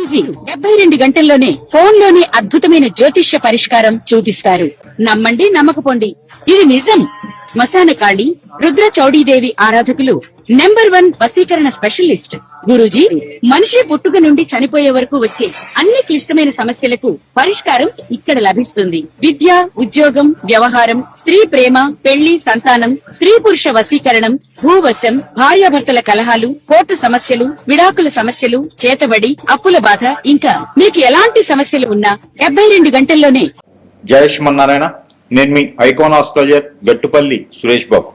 గురూజీ 72 గంటల్లోనే ఫోన్ లోనే అద్భుతమైన జ్యోతిష్య పరిష్కారం చూపిస్తారు. నమ్మండి, నమ్మకపోండి, ఇది నిజం. శ్మశాన కాళి రుద్ర చౌడీదేవి ఆరాధకులు నంబర్ 1 వశీకరణ స్పెషలిస్ట్ గురూజీ. మనిషి పుట్టుక నుండి చనిపోయే వరకు వచ్చే అన్ని క్లిష్టమైన సమస్యలకు పరిష్కారం ఇక్కడ లభిస్తుంది. విద్య, ఉద్యోగం, వ్యవహారం, స్త్రీ ప్రేమ, పెళ్లి, సంతానం, స్త్రీ పురుష వశీకరణం, భూవశం, భార్యాభర్తల కలహాలు, కోర్టు సమస్యలు, విడాకుల సమస్యలు, చేతబడి, అప్పుల బాధ, ఇంకా మీకు ఎలాంటి సమస్యలు ఉన్నా 72 గంటల్లోనే. జయ శ్రీమన్నారాయణ. నేను మీ ఐకాన్ ఆస్ట్రాలజర్ గట్టుపల్లి సురేష్ బాబు.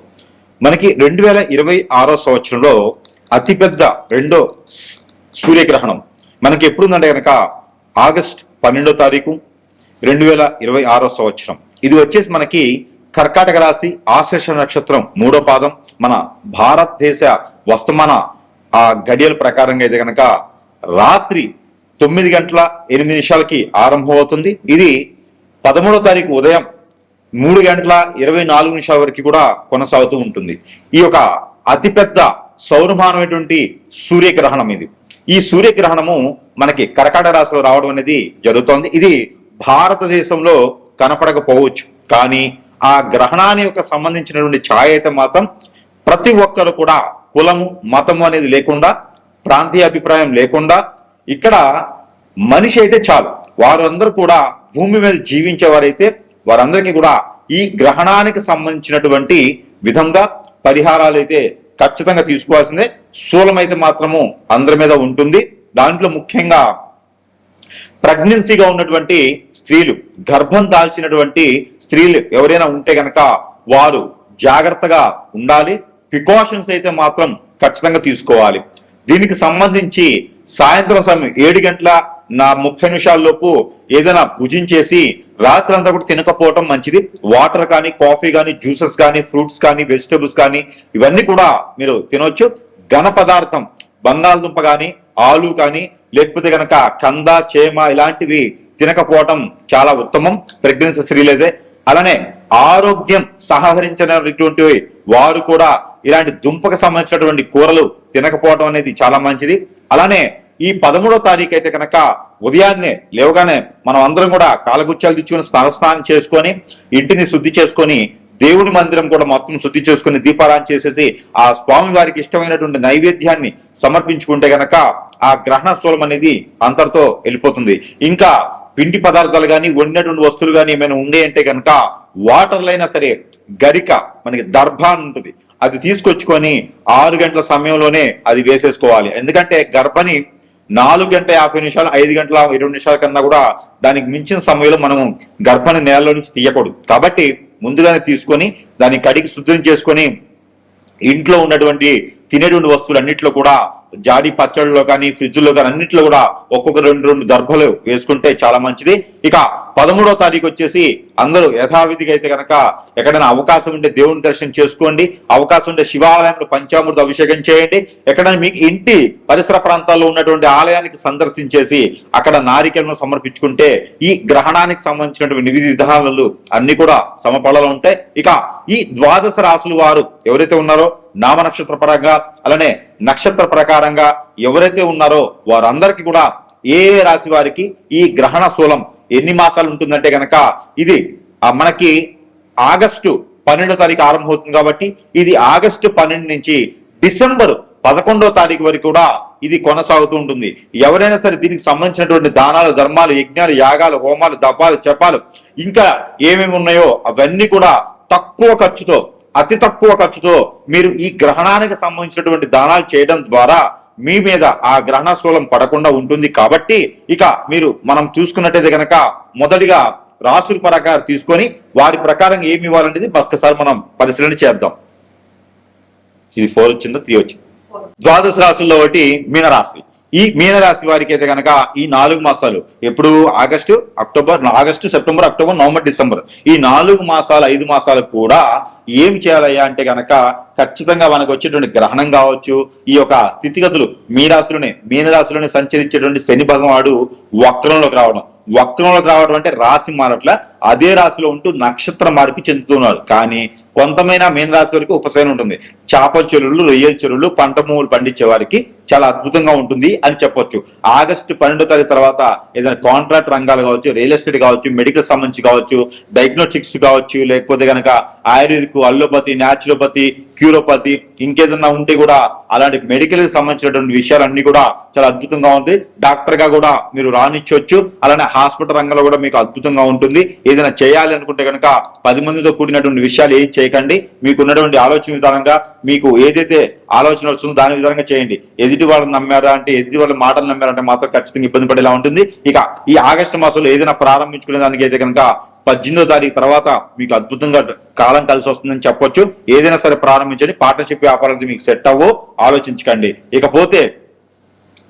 మనకి 2026 సంవత్సరంలో అతిపెద్ద రెండో సూర్యగ్రహణం మనకి ఎప్పుడుందంటే కనుక ఆగస్ట్ 12వ తారీఖు 2026 సంవత్సరం. ఇది వచ్చేసి మనకి కర్కాటక రాశి ఆశ్లేష నక్షత్రం 3వ పాదం. మన భారతదేశ వర్తమాన ఆ గడియల ప్రకారంగా అయితే కనుక రాత్రి 9:08 ఆరంభం అవుతుంది. ఇది 13వ తారీఖు ఉదయం 3:24 వరకు కూడా కొనసాగుతూ ఉంటుంది. ఈ యొక్క అతిపెద్ద సౌరమానమైనటువంటి సూర్యగ్రహణం ఇది. ఈ సూర్యగ్రహణము మనకి కర్కాటక రాశిలో రావడం అనేది జరుగుతోంది. ఇది భారతదేశంలో కనపడకపోవచ్చు, కానీ ఆ గ్రహణాన్ని యొక్క సంబంధించినటువంటి ఛాయ అయితే మాత్రం ప్రతి ఒక్కరు కూడా కులము, మతము అనేది లేకుండా, ప్రాంతీయ అభిప్రాయం లేకుండా, ఇక్కడ మనిషి అయితే చాలు, వారందరూ కూడా భూమి మీద జీవించేవారైతే వారందరికీ కూడా ఈ గ్రహణానికి సంబంధించినటువంటి విధంగా పరిహారాలు అయితే ఖచ్చితంగా తీసుకోవాల్సిందే. శూలం అయితే మాత్రము అందరి మీద ఉంటుంది. దాంట్లో ముఖ్యంగా ప్రెగ్నెన్సీగా ఉన్నటువంటి స్త్రీలు, గర్భం దాల్చినటువంటి స్త్రీలు ఎవరైనా ఉంటే గనక వారు జాగ్రత్తగా ఉండాలి. ప్రికాషన్స్ అయితే మాత్రం ఖచ్చితంగా తీసుకోవాలి. దీనికి సంబంధించి సాయంత్రం సమయం 7:30 లోపు ఏదైనా భుజించేసి రాత్రంతా కూడా తినకపోవటం మంచిది. వాటర్ కానీ, కాఫీ కానీ, జ్యూసెస్ కానీ, ఫ్రూట్స్ కానీ, వెజిటబుల్స్ కానీ ఇవన్నీ కూడా మీరు తినవచ్చు. ఘన పదార్థం బంగాళదుంప కానీ, ఆలు కానీ, లేకపోతే కనుక కంద, చేమ ఇలాంటివి తినకపోవటం చాలా ఉత్తమం ప్రెగ్నెన్సీ స్త్రీలైతే. అలానే ఆరోగ్యం సహకరించినటువంటి వారు కూడా ఇలాంటి దుంపకు సంబంధించినటువంటి కూరలు తినకపోవడం అనేది చాలా మంచిది. అలానే ఈ 13వ తారీఖు అయితే కనుక ఉదయాన్నే లేవగానే మనం అందరం కూడా కాలగుచ్చాలు తెచ్చుకొని స్నానం చేసుకొని ఇంటిని శుద్ధి చేసుకొని దేవుని మందిరం కూడా మొత్తం శుద్ధి చేసుకుని దీపారాధన చేసేసి ఆ స్వామి వారికి ఇష్టమైనటువంటి నైవేద్యాన్ని సమర్పించుకుంటే గనక ఆ గ్రహణ శూలం అనేది అంతటితో వెళ్ళిపోతుంది. ఇంకా పిండి పదార్థాలు కానీ, వండినటువంటి వస్తువులు కానీ ఏమైనా ఉండే అంటే కనుక వాటర్లో అయినా సరే గరిక, మనకి దర్భాన్ ఉంటుంది, అది తీసుకొచ్చుకొని 6 గంటల సమయంలోనే అది వేసేసుకోవాలి. ఎందుకంటే గర్భని 4:50 5:20 కన్నా కూడా దానికి మించిన సమయంలో మనము గర్భాన్ని నేలలో నుంచి తీయకూడదు. కాబట్టి ముందుగానే తీసుకొని దాన్ని కడిగి శుద్ధం చేసుకొని ఇంట్లో ఉన్నటువంటి తినేటువంటి వస్తువులు అన్నింటిలో కూడా జాడి పచ్చళ్ళలో కానీ, ఫ్రిడ్జ్లో కానీ అన్నింటిలో కూడా ఒక్కొక్క 2 దర్భలు వేసుకుంటే చాలా మంచిది. ఇక 13వ తారీఖు వచ్చేసి అందరూ యథావిధిగా అయితే కనుక ఎక్కడైనా అవకాశం ఉంటే దేవుని దర్శనం చేసుకోండి. అవకాశం ఉంటే శివాలయంలో పంచామృత అభిషేకం చేయండి. ఎక్కడైనా మీకు ఇంటి పరిసర ప్రాంతాల్లో ఉన్నటువంటి ఆలయానికి సందర్శించేసి అక్కడ నారికేలను సమర్పించుకుంటే ఈ గ్రహణానికి సంబంధించినటువంటి విధి విధానాలు అన్ని కూడా సమఫలాలు ఉంటాయి. ఇక ఈ 12 రాశులు వారు ఎవరైతే ఉన్నారో నామ నక్షత్ర పరంగా, అలానే నక్షత్ర ప్రకారంగా ఎవరైతే ఉన్నారో వారందరికీ కూడా ఏ రాశి వారికి ఈ గ్రహణ శూలం ఎన్ని మాసాలు ఉంటుందంటే గనక ఇది మనకి ఆగస్టు 12వ తారీఖు ఆరంభమవుతుంది. కాబట్టి ఇది ఆగస్టు 12 నుంచి డిసెంబర్ 11వ తారీఖు వరకు కూడా ఇది కొనసాగుతూ ఉంటుంది. ఎవరైనా సరే దీనికి సంబంధించినటువంటి దానాలు, ధర్మాలు, యజ్ఞాలు, యాగాలు, హోమాలు, దపాలు, జపాలు ఇంకా ఏమేమి ఉన్నాయో అవన్నీ కూడా తక్కువ ఖర్చుతో, అతి తక్కువ ఖర్చుతో మీరు ఈ గ్రహణానికి సంబంధించినటువంటి దానాలు చేయడం ద్వారా మీ మీద ఆ గ్రహణ శూలం పడకుండా ఉంటుంది. కాబట్టి ఇక మనం చూసుకున్నట్టయితే కనుక మొదటిగా రాసుల ప్రకారం తీసుకొని వారి ప్రకారం ఏమి ఇవ్వాలనేది ఒక్కసారి మనం పరిశీలన చేద్దాం. ఇది 4 వచ్చిందో 3 వచ్చింది. 12 రాశుల్లో ఒకటి మీనరాశి. ఈ మీనరాశి వారికి అయితే కనుక ఈ 4 మాసాలు ఎప్పుడు August, September, October, November, December ఈ 4 మాసాలు 5 మాసాలు కూడా ఏం చేయాలయ్యా అంటే కనుక ఖచ్చితంగా మనకు వచ్చేటువంటి గ్రహణం కావచ్చు, ఈ యొక్క స్థితిగతులు మీనరాశిలోనే సంచరించేటువంటి శని భగవానుడు వక్రంలోకి రావడం అంటే రాశి మారట్ల అదే రాశిలో ఉంటూ నక్షత్ర మార్పు చెందుతున్నారు. కానీ కొంతమైనా మీన రాశి వరకు ఉపశమనం ఉంటుంది. చేపల చెరువులు, రొయ్యల చెరువులు, పంట భూములు పండించే వారికి చాలా అద్భుతంగా ఉంటుంది అని చెప్పొచ్చు. ఆగస్టు 12వ తారీఖు తర్వాత ఏదైనా కాంట్రాక్ట్ రంగాలు కావచ్చు, రియల్ ఎస్టేట్ కావచ్చు, మెడికల్ సంబంధించి కావచ్చు, డయాగ్నోస్టిక్స్ కావచ్చు, లేకపోతే కనుక ఆయుర్వేదిక్, అల్లోపతి, న్యాచురోపతి, క్యూరోపతి, ఇంకేదన్నా ఉంటే కూడా అలాంటి మెడికల్ కి సంబంధించినటువంటి విషయాలన్నీ కూడా చాలా అద్భుతంగా ఉంది. డాక్టర్ గా కూడా మీరు రానిచ్చొచ్చు. అలానే హాస్పిటల్ రంగంలో కూడా మీకు అద్భుతంగా ఉంటుంది. ఏదైనా చేయాలి అనుకుంటే కనుక 10 మందితో కూడినటువంటి విషయాలు ఏం చేయకండి. మీకు ఉన్నటువంటి ఆలోచన విధానంగా మీకు ఏదైతే ఆలోచన వస్తుందో దాని విధానంగా చేయండి. ఎదుటి వాళ్ళని నమ్మారా అంటే, ఎదుటి వాళ్ళ మాటలు నమ్మారంటే మాత్రం ఖచ్చితంగా ఇబ్బంది పడేలా ఉంటుంది. ఇక ఈ ఆగస్టు మాసంలో ఏదైనా ప్రారంభించుకునే దానికి అయితే కనుక 18వ తారీఖు తర్వాత మీకు అద్భుతంగా కాలం కలిసి వస్తుందని చెప్పొచ్చు. ఏదైనా సరే ప్రారంభించండి. పార్ట్నర్షిప్ వ్యాపారాలు మీకు సెట్ అవ్వో ఆలోచించకండి. ఇకపోతే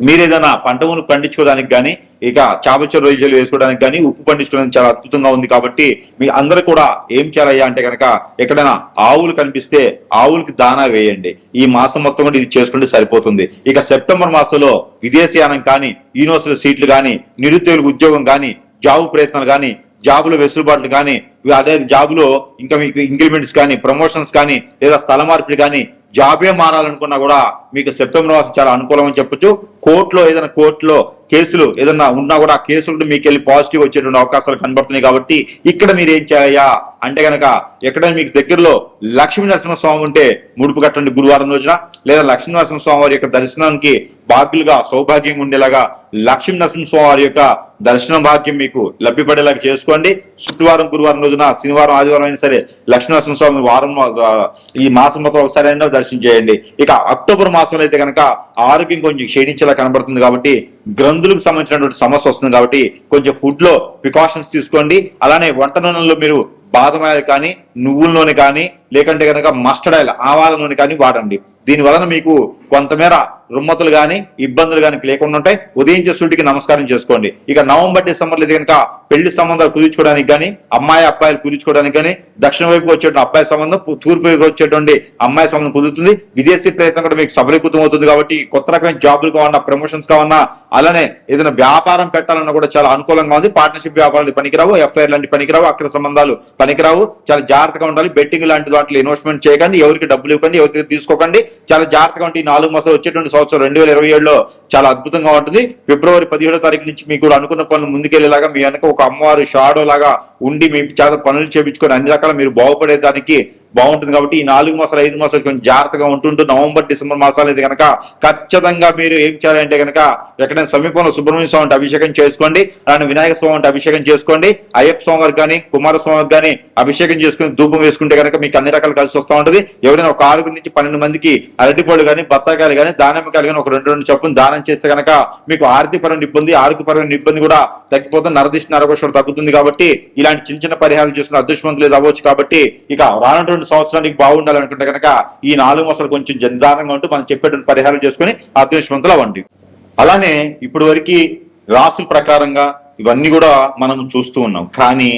మీరు ఏదైనా పంట భూములు పండించుకోవడానికి కానీ, ఇక చేపల రొయ్యలు వేసుకోవడానికి కానీ, ఉప్పు పండించుకోవడానికి చాలా అద్భుతంగా ఉంది. కాబట్టి మీ అందరూ కూడా ఏం చేయాలయ్యా అంటే కనుక ఎక్కడైనా ఆవులు కనిపిస్తే ఆవులకి దానా వేయండి. ఈ మాసం మొత్తం కూడా ఇది చేసుకుంటే సరిపోతుంది. ఇక సెప్టెంబర్ మాసంలో విదేశీయానం కానీ, యూనివర్సిటీ సీట్లు కానీ, నిరుద్యోగులకు ఉద్యోగం కానీ, జాబ్ ప్రయత్నాలు కానీ, జాబులో వెసులుబాట్లు కానీ, అదే జాబులో ఇంకా మీకు ఇంక్రిమెంట్స్ కానీ, ప్రమోషన్స్ కానీ, లేదా స్థల మార్పిడి కానీ, జాబే మారాలనుకున్నా కూడా మీకు సెప్టెంబర్ మాసం చాలా అనుకూలం అని చెప్పొచ్చు. కోర్టులో కేసులు ఏదన్నా ఉన్నా కూడా ఆ కేసులు మీకు వెళ్ళి పాజిటివ్ వచ్చేటువంటి అవకాశాలు కనబడుతున్నాయి. కాబట్టి ఇక్కడ మీరు ఏం చేయాలా అంటే కనుక ఎక్కడైనా మీకు దగ్గరలో లక్ష్మీ నరసింహస్వామి ఉంటే ముడుపు కట్టండి గురువారం రోజున. లేదా లక్ష్మీ నరసింహస్వామి వారి యొక్క దర్శనానికి భాగ్యులుగా సౌభాగ్యంగా ఉండేలాగా లక్ష్మీ నరసింహస్వామి వారి యొక్క దర్శనం భాగ్యం మీకు లభ్యపడేలాగా చేసుకోండి. శుక్రవారం, గురువారం రోజున, శనివారం, ఆదివారం అయినా సరే లక్ష్మీ నరసింహస్వామి వారం ఈ మాసం మొత్తం ఒకసారి అయినా దర్శనం చేయండి. ఇక అక్టోబర్ మాసంలో అయితే కనుక ఆరోగ్యం కొంచెం క్షీణించేలా కనబడుతుంది. కాబట్టి గ్రంథులకు సంబంధించినటువంటి సమస్య వస్తుంది. కాబట్టి కొంచెం ఫుడ్ లో ప్రికాషన్స్ తీసుకోండి. అలానే వంట నూనెలో మీరు బాదం ఆయిల్ కానీ, నువ్వుల నూనె కానీ, లేకంటే కనుక మస్టర్డ్ ఆయిల్, ఆవాల నూనె కానీ వాడండి. దీని వలన మీకు కొంతమేర రుమ్మతులు కానీ, ఇబ్బందులు కానీ లేకుండా ఉంటాయి. ఉదయించే సూర్యుడికి నమస్కారం చేసుకోండి. ఇక నవంబర్, డిసెంబర్లో అయితే కనుక పెళ్లి సంబంధాలు కుదుర్చుకోవడానికి కానీ, అమ్మాయి అబ్బాయిలు కుదుర్చుకోవడానికి కానీ, దక్షిణ వైపు వచ్చేటువంటి అబ్బాయి సంబంధం, తూర్పు వైపు వచ్చేటువంటి అమ్మాయి సంబంధం కుదురుతుంది. విదేశీ ప్రయత్నం కూడా మీకు సఫలీకృతం అవుతుంది. కాబట్టి కొత్త రకమైన జాబులు కావాలన్నా, ప్రమోషన్స్ కావాలన్నా, అలానే ఏదైనా వ్యాపారం పెట్టాలన్నా కూడా చాలా అనుకూలంగా ఉంది. పార్ట్నర్షిప్ వ్యాపారాలు పనికిరావు, ఎఫ్ఐఆర్ లాంటి పనికిరావు, అక్కడ సంబంధాలు పనికిరావు. చాలా జాగ్రత్తగా ఉండాలి. బెట్టింగ్ లాంటి వాటిలో ఇన్వెస్ట్మెంట్ చేయకండి. ఎవరికి డబ్బులు ఇవ్వకండి, ఎవరికి తీసుకోకండి. చాలా జాగ్రత్తగా ఉంటే ఈ 4 మాసాలు వచ్చేటువంటి సంవత్సరం 2027లో చాలా అద్భుతంగా ఉంటుంది. ఫిబ్రవరి 17వ తారీఖు నుంచి మీకు కూడా అనుకున్న పనులు ముందుకెళ్లేలాగా మీ వెనక ఒక అమ్మవారు షాడో లాగా ఉండి మీ చాలా పనులు చేపించుకొని అన్ని రకాల మీరు బాగుపడేదానికి బాగుంటుంది. కాబట్టి ఈ 4 మాసాలు 5 మాసాలు కొంచెం జాగ్రత్తగా ఉంటుంటూ నవంబర్, డిసెంబర్ మాసాలు అయితే కనుక ఖచ్చితంగా మీరు ఏం చేయాలంటే కనుక ఎక్కడైనా సమీపంలో సుబ్రహ్మణ్య స్వామి అభిషేకం చేసుకోండి. అలానే వినాయక స్వామి అభిషేకం చేసుకోండి. అయ్యప్ప స్వామి కానీ, కుమారస్వామికి కానీ అభిషేకం చేసుకుని ధూపం వేసుకుంటే కనుక మీకు అన్ని రకాలు కలిసి వస్తూ ఉంటుంది. ఎవరైనా ఒక 6 నుంచి 12 మందికి అరటిపళ్ళు కానీ, బత్తాకాయలు కానీ, దానిమ్మకాయలు కానీ ఒక 2 చొప్పున దానం చేస్తే కనుక మీకు ఆర్థికపరమైన ఇబ్బంది, ఆరోగ్యపరమైన ఇబ్బంది కూడా తగ్గిపోతుంది. నరదిష్టి, నరకోశం తగ్గుతుంది. కాబట్టి ఇలాంటి చిన్న పరిహారాలు చేసుకుని అదృష్టవంతులు అవ్వచ్చు. కాబట్టి ఇక రానున్న సంవత్సరానికి బాగుండాలనుకుంటే కనుక ఈ 4 మాసాలు కొంచెం జందారంగా ఉంటూ మనం చెప్పేటువంటి పరిహారం చేసుకుని అదృష్టవంతులు అవ్వండి. అలానే ఇప్పటి వరకు రాసుల ప్రకారంగా ఇవన్నీ కూడా మనం చూస్తూ ఉన్నాం. కానీ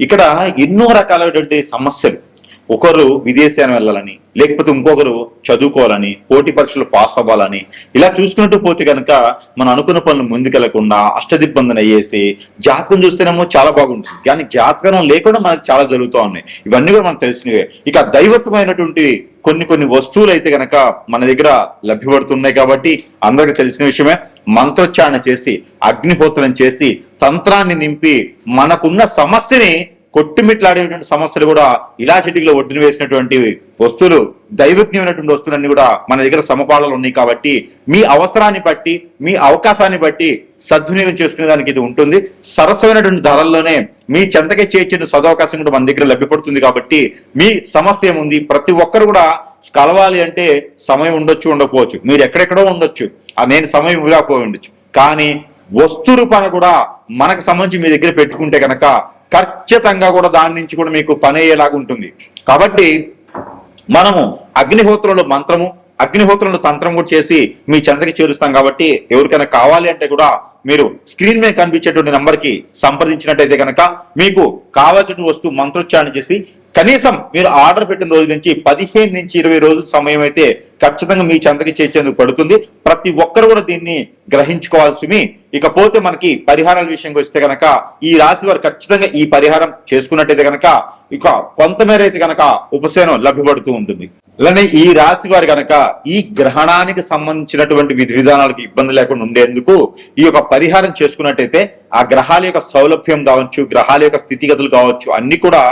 ఇక్కడ ఎన్నో రకాలైనటువంటి సమస్యలు, ఒకరు విదేశాన్ని వెళ్ళాలని, లేకపోతే ఇంకొకరు చదువుకోవాలని, పోటీ పరీక్షలు పాస్ అవ్వాలని, ఇలా చూసుకుంటూ పోతే కనుక మనం అనుకున్న పనులు ముందుకెళ్లకుండా అష్టదిబ్బందన అయ్యేసి, జాతకం చూస్తేనేమో చాలా బాగుంటుంది, కానీ జాతకం లేకుండా మనకు చాలా జరుగుతూ ఉన్నాయి. ఇవన్నీ కూడా మనకు తెలిసినవే. ఇక దైవత్వమైనటువంటి కొన్ని వస్తువులు అయితే కనుక మన దగ్గర లభ్యపడుతున్నాయి. కాబట్టి అందరికి తెలిసిన విషయమే. మంత్రోచ్చారణ చేసి, అగ్నిహోత్రం చేసి, తంత్రాన్ని నింపి మనకున్న సమస్యని కొట్టుమిట్లాడేటువంటి సమస్యలు కూడా ఇలా చిటికలో ఒడ్డున వేసినటువంటి వస్తువులు, దైవజ్ఞమైనటువంటి వస్తువులన్నీ కూడా మన దగ్గర సమపాళలు ఉన్నాయి. కాబట్టి మీ అవసరాన్ని బట్టి, మీ అవకాశాన్ని బట్టి సద్వినియోగం చేసుకునే దానికి ఇది ఉంటుంది. సరసమైనటువంటి ధరల్లోనే మీ చెంతకే చేర్చిన సదవకాశం కూడా మన దగ్గర లభ్యపడుతుంది. కాబట్టి మీ సమస్య ఏముంది, ప్రతి ఒక్కరు కూడా కలవాలి అంటే సమయం ఉండొచ్చు, ఉండకపోవచ్చు, మీరు ఎక్కడెక్కడో ఉండొచ్చు, నేను సమయం ఇవ్వకపోయి ఉండొచ్చు. కానీ వస్తు రూపాన్ని కూడా మనకు సంబంధించి మీ దగ్గర పెట్టుకుంటే కనుక ఖచ్చితంగా కూడా దాని నుంచి కూడా మీకు పని అయ్యేలాగా ఉంటుంది. కాబట్టి మనము అగ్నిహోత్రంలో మంత్రము, అగ్నిహోత్రంలో తంత్రం కూడా చేసి మీ చెంతకి చేరుస్తాం. కాబట్టి ఎవరికైనా కావాలి అంటే కూడా మీరు స్క్రీన్ మీద కనిపించేటువంటి నంబర్కి సంప్రదించినట్టయితే కనుక మీకు కావాల్సిన వస్తువు మంత్రోచ్చారణ చేసి కనీసం మీరు ఆర్డర్ పెట్టిన రోజు నుంచి 15 నుంచి 20 రోజుల సమయం అయితే ఖచ్చితంగా మీ చెంతకి చేర్చేందుకు పడుతుంది. ప్రతి ఒక్కరు కూడా దీన్ని గ్రహించుకోవాల్సి. ఇకపోతే మనకి పరిహారాల విషయంకి వస్తే కనుక ఈ రాశి వారు ఖచ్చితంగా ఈ పరిహారం చేసుకున్నట్టయితే కనుక ఇక కొంతమేర అయితే కనుక ఉపశమనం లభ్యపడుతూ ఉంటుంది. అలానే ఈ రాశి వారు కనుక ఈ గ్రహణానికి సంబంధించినటువంటి విధి విధానాలకు ఇబ్బంది లేకుండా ఉండేందుకు ఈ యొక్క పరిహారం చేసుకున్నట్టయితే ఆ గ్రహాల యొక్క సౌలభ్యం కావచ్చు, గ్రహాల యొక్క స్థితిగతులు కావచ్చు, అన్ని కూడా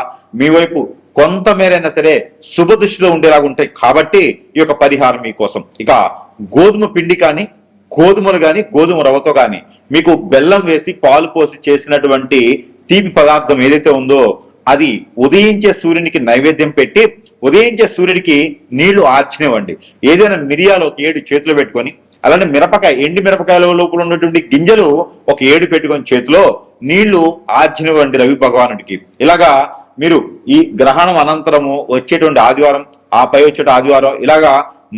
మీ వైపు కొంతమేరైనా సరే శుభ దృష్టిలో ఉండేలాగా ఉంటాయి. కాబట్టి ఈ యొక్క పరిహారం మీకోసం. ఇక గోధుమ పిండి కానీ, గోధుమలు కానీ, గోధుమ రవ్వతో కానీ మీకు బెల్లం వేసి పాలు పోసి చేసినటువంటి తీపి పదార్థం ఏదైతే ఉందో అది ఉదయించే సూర్యునికి నైవేద్యం పెట్టి ఉదయించే సూర్యుడికి నీళ్లు ఆర్చినివ్వండి. ఏదైనా మిరియాలు ఒక 7 చేతిలో పెట్టుకొని, అలానే మిరపకాయ, ఎండి మిరపకాయల లోపల ఉన్నటువంటి గింజలు ఒక 7 పెట్టుకొని చేతిలో నీళ్లు ఆర్చినివ్వండి రవి భగవానుడికి. ఇలాగా మీరు ఈ గ్రహణం అనంతరము వచ్చేటువంటి ఆదివారం, ఆ పై వచ్చే ఆదివారం, ఇలాగా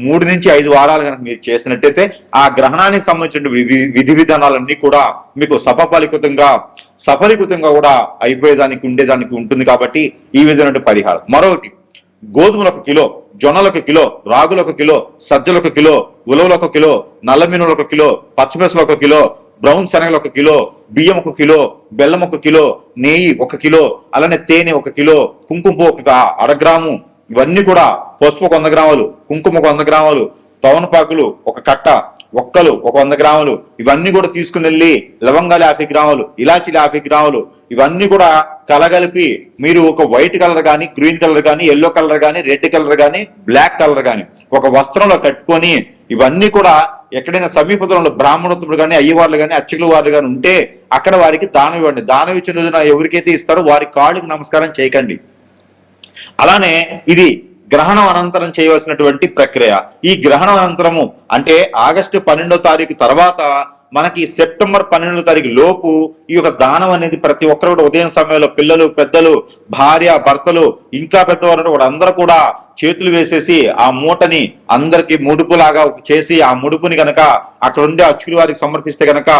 3 నుంచి 5 వారాలు కనుక మీరు చేసినట్టయితే ఆ గ్రహణానికి సంబంధించిన విధి విధానాలన్నీ కూడా మీకు సఫలీకృతంగా కూడా అయిపోయేదానికి ఉండేదానికి ఉంటుంది. కాబట్టి ఈ విధమైన పరిహారం. మరొకటి, గోధుమలు 1 కిలో, జొన్నలు 1 కిలో, రాగులు 1 కిలో, సజ్జలు 1 కిలో, ఉలవలు 1 కిలో, నల్ల మినుములు 1 కిలో, పచ్చిమిరపలు 1 కిలో, బ్రౌన్ శనగలు 1 కిలో, బియ్యం 1 కిలో, బెల్లం 1 కిలో, నెయ్యి 1 కిలో, అలానే తేనె 1 కిలో, కుంకుమ 1 గ్రాము, ఇవన్నీ కూడా పసుపు 100 గ్రాములు, కుంకుమ 100 గ్రాములు, తవనపాకులు 1 కట్ట, ఒక్కలు 100 గ్రాములు, ఇవన్నీ కూడా తీసుకుని వెళ్ళి లవంగాలు 50 గ్రాములు, ఇలాచీలు 50 గ్రాములు, ఇవన్నీ కూడా కలగలిపి మీరు ఒక వైట్ కలర్ కానీ, గ్రీన్ కలర్ కానీ, ఎల్లో కలర్ కానీ, రెడ్ కలర్ కానీ, బ్లాక్ కలర్ కానీ ఒక వస్త్రంలో కట్టుకొని ఇవన్నీ కూడా ఎక్కడైనా సమీపంలో బ్రాహ్మణోత్తముడు కానీ, అయ్యవార్లు కానీ, అర్చకుల వారు కానీ ఉంటే అక్కడ వారికి దానం ఇవ్వండి. దానం ఇచ్చిన రోజున ఎవరికైతే ఇస్తారో వారి కాళ్ళకి నమస్కారం చేయకండి. అలానే ఇది గ్రహణం అనంతరం చేయవలసినటువంటి ప్రక్రియ. ఈ గ్రహణం అనంతరము అంటే ఆగస్టు 12వ తారీఖు తర్వాత మనకి సెప్టెంబర్ 12వ తారీఖు లోపు ఈ యొక్క దానం అనేది ప్రతి ఒక్కరు కూడా ఉదయం సమయంలో పిల్లలు, పెద్దలు, భార్య, భర్తలు, ఇంకా పెద్దవారు కూడా అందరూ కూడా చేతులు వేసేసి ఆ మూటని అందరికి ముడుపులాగా చేసి ఆ ముడుపుని గనక అక్కడ ఉండే అర్చకుల వారికి సమర్పిస్తే గనక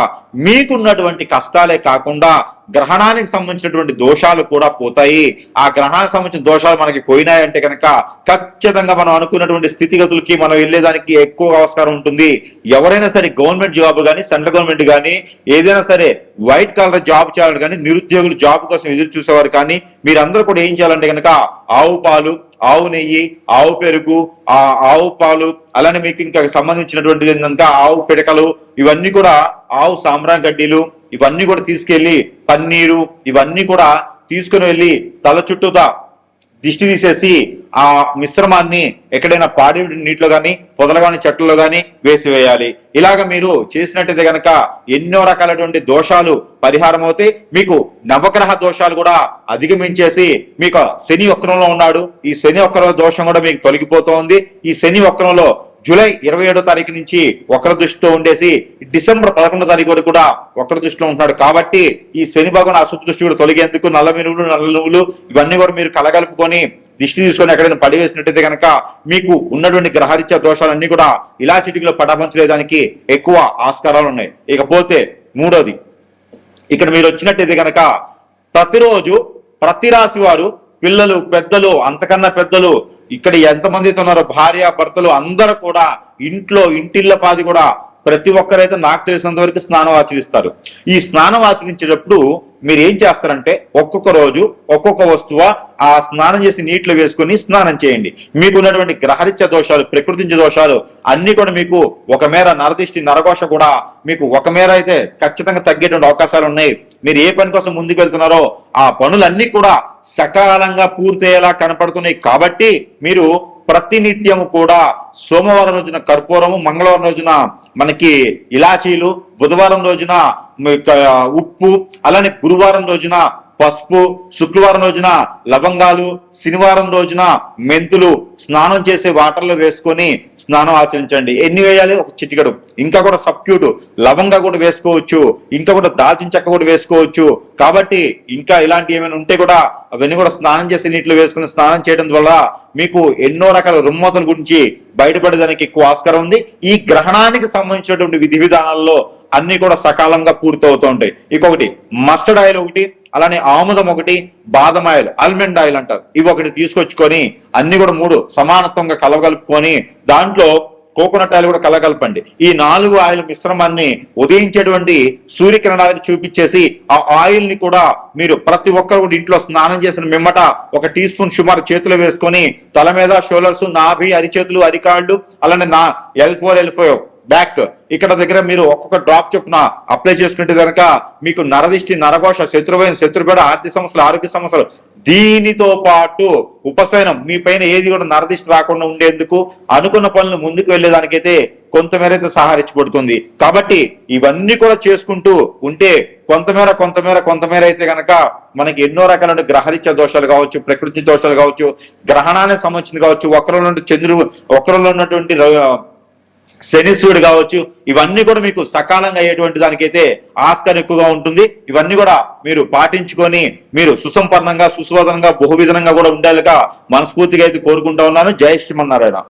మీకున్నటువంటి కష్టాలే కాకుండా గ్రహణానికి సంబంధించినటువంటి దోషాలు కూడా పోతాయి. ఆ గ్రహణానికి సంబంధించిన దోషాలు మనకి పోయినాయంటే కనుక ఖచ్చితంగా మనం అనుకున్నటువంటి స్థితిగతులకి మనం వెళ్ళేదానికి ఎక్కువ ఆస్కారం ఉంటుంది. ఎవరైనా సరే గవర్నమెంట్ జాబ్ కానీ, సెంట్రల్ గవర్నమెంట్ కానీ, ఏదైనా సరే వైట్ కలర్ జాబ్ చేయాలి కానీ, నిరుద్యోగులు జాబ్ కోసం ఎదురు చూసేవారు కానీ మీరందరూ కూడా ఏం చేయాలంటే కనుక ఆవు పాలు, ఆవు నెయ్యి, ఆవు పెరుగు, ఆవు పాలు, అలానే మీకు ఇంకా సంబంధించినటువంటిది ఏంటంటే ఆవు పిడకలు, ఇవన్నీ కూడా ఆవు సాంబ్రాన్ గడ్డీలు, ఇవన్నీ కూడా తీసుకెళ్లి పన్నీరు, ఇవన్నీ కూడా తీసుకుని వెళ్ళి తల చుట్టూతా దిష్టి తీసేసి ఆ మిశ్రమాన్ని ఎక్కడైనా పాడి నీటిలో కానీ, పొదలు కానీ, చెట్లలో కానీ వేసివేయాలి. ఇలాగ మీరు చేసినట్టయితే కనుక ఎన్నో రకాలైనటువంటి దోషాలు పరిహారం అవుతాయి. మీకు నవగ్రహ దోషాలు కూడా అధిగమించేసి మీకు శని వక్రంలో ఉన్నాడు, ఈ శని వక్ర దోషం కూడా మీకు తొలగిపోతోంది. ఈ శని వక్రంలో జూలై 27వ తారీఖు నుంచి వక్ర దృష్టితో ఉండేసి డిసెంబర్ 11వ తారీఖు వరకు కూడా వక్ర దృష్టిలో ఉంటున్నాడు. కాబట్టి ఈ శని భగవాన్ అశుభ దృష్టి కూడా తొలగేందుకు నల్ల మినుములు, నల్ల నువ్వులు ఇవన్నీ కూడా మీరు కలగలుపుకొని దిష్టి తీసుకొని ఎక్కడైనా పడివేసినట్టయితే కనుక మీకు ఉన్నటువంటి గ్రహరీత్యా దోషాలన్నీ కూడా ఇలా చిటికలో పటాపంచలేదానికి ఎక్కువ ఆస్కారాలు ఉన్నాయి. ఇకపోతే 3వది, ఇక్కడ మీరు వచ్చినట్టయితే కనుక ప్రతిరోజు ప్రతి రాశి వారు పిల్లలు, పెద్దలు, అంతకన్నా పెద్దలు, ఇక్కడ ఎంతమంది ఉన్నారో భార్య, భర్తలు అందరూ కూడా ఇంటిళ్ళ పాది కూడా ప్రతి ఒక్కరైతే నాకు తెలిసినంత వరకు స్నానం ఆచరిస్తారు. ఈ స్నానం ఆచరించేటప్పుడు మీరు ఏం చేస్తారంటే ఒక్కొక్క రోజు ఒక్కొక్క వస్తువు ఆ స్నానం చేసి నీటిలో వేసుకుని స్నానం చేయండి. మీకు ఉన్నటువంటి గ్రహరీత్య దోషాలు, ప్రకృతించ దోషాలు అన్ని కూడా మీకు ఒక మేర నరదిష్టి, నరఘోష కూడా మీకు ఒక మేర అయితే ఖచ్చితంగా తగ్గేటువంటి అవకాశాలు ఉన్నాయి. మీరు ఏ పని కోసం ముందుకు వెళ్తున్నారో ఆ పనులన్నీ కూడా సకాలంగా పూర్తయ్యేలా కనపడుతున్నాయి. కాబట్టి మీరు ప్రతినిత్యము కూడా సోమవారం రోజున కర్పూరము, మంగళవారం రోజున మనకి ఇలాచీలు, బుధవారం రోజున ఉప్పు, అలానే గురువారం రోజున పసుపు, శుక్రవారం రోజున లవంగాలు, శనివారం రోజున మెంతులు స్నానం చేసే వాటర్లో వేసుకొని స్నానం ఆచరించండి. ఎన్ని వేయాలి? ఒక చిటికెడు. ఇంకా కూడా సబ్క్యూట్ లవంగా కూడా వేసుకోవచ్చు, ఇంకా కూడా దాల్చిన చెక్క కూడా వేసుకోవచ్చు. కాబట్టి ఇంకా ఇలాంటి ఏమైనా ఉంటే కూడా అవన్నీ కూడా స్నానం చేసే నీటిలో వేసుకుని స్నానం చేయడం వల్ల మీకు ఎన్నో రకాల రుమ్మతల గురించి బయటపడేదానికి ఎక్కువ ఆస్కారం ఉంది. ఈ గ్రహణానికి సంబంధించినటువంటి విధి విధానాల్లో అన్ని కూడా సకాలంగా పూర్తవుతూ ఉంటాయి. ఇంకొకటి మస్టర్డ్ ఆయిల్ ఒకటి, అలానే ఆముదం ఒకటి, బాదం ఆయిల్, ఆల్మండ్ ఆయిల్ అంటారు, ఇవి ఒకటి తీసుకొచ్చుకొని అన్ని కూడా 3 సమానత్వంగా కలగలుపుకొని దాంట్లో కోకోనట్ ఆయిల్ కూడా కలగలపండి. ఈ 4 ఆయిల్ మిశ్రమాన్ని ఉదయించేటువంటి సూర్యకిరణాలకు చూపించేసి ఆ ఆయిల్ ని కూడా మీరు ప్రతి ఒక్కరు కూడా ఇంట్లో స్నానం చేసిన మిమ్మట 1 టీ స్పూన్ సుమారు చేతిలో వేసుకొని తల మీద, షోల్డర్స్, నాభి, అరిచేతులు, అరికాళ్ళు, అలానే L4, L5 బ్యాక్ ఇక్కడ దగ్గర మీరు ఒక్కొక్క డ్రాప్ చొప్పున అప్లై చేసుకుంటే కనుక మీకు నరదిష్టి, నరఘోష, శత్రుపేడ, ఆర్థిక సమస్యలు, ఆరోగ్య సమస్యలు, దీనితో పాటు ఉపశమనం, మీ పైన ఏది కూడా నరదిష్టి రాకుండా ఉండేందుకు అనుకున్న పనులు ముందుకు వెళ్లేదానికైతే కొంతమేర అయితే సహారించబడుతుంది. కాబట్టి ఇవన్నీ కూడా చేసుకుంటూ ఉంటే కొంతమేర అయితే కనుక మనకి ఎన్నో రకాల గ్రహరీత్యా దోషాలు కావచ్చు, ప్రకృతి దోషాలు కావచ్చు, గ్రహణానికి సంబంధించింది కావచ్చు, వక్రంలో ఉన్నటువంటి శనీశ్వరుడు కావచ్చు, ఇవన్నీ కూడా మీకు సకాలంగా అయ్యేటువంటి దానికైతే ఆస్కారం ఎక్కువగా ఉంటుంది. ఇవన్నీ కూడా మీరు పాటించుకొని మీరు సుసంపన్నంగా, సుశోధనంగా, బహువిధంగా కూడా ఉండేలాగా మనస్ఫూర్తిగా అయితే కోరుకుంటా ఉన్నాను. జై శ్రీమన్నారాయణ.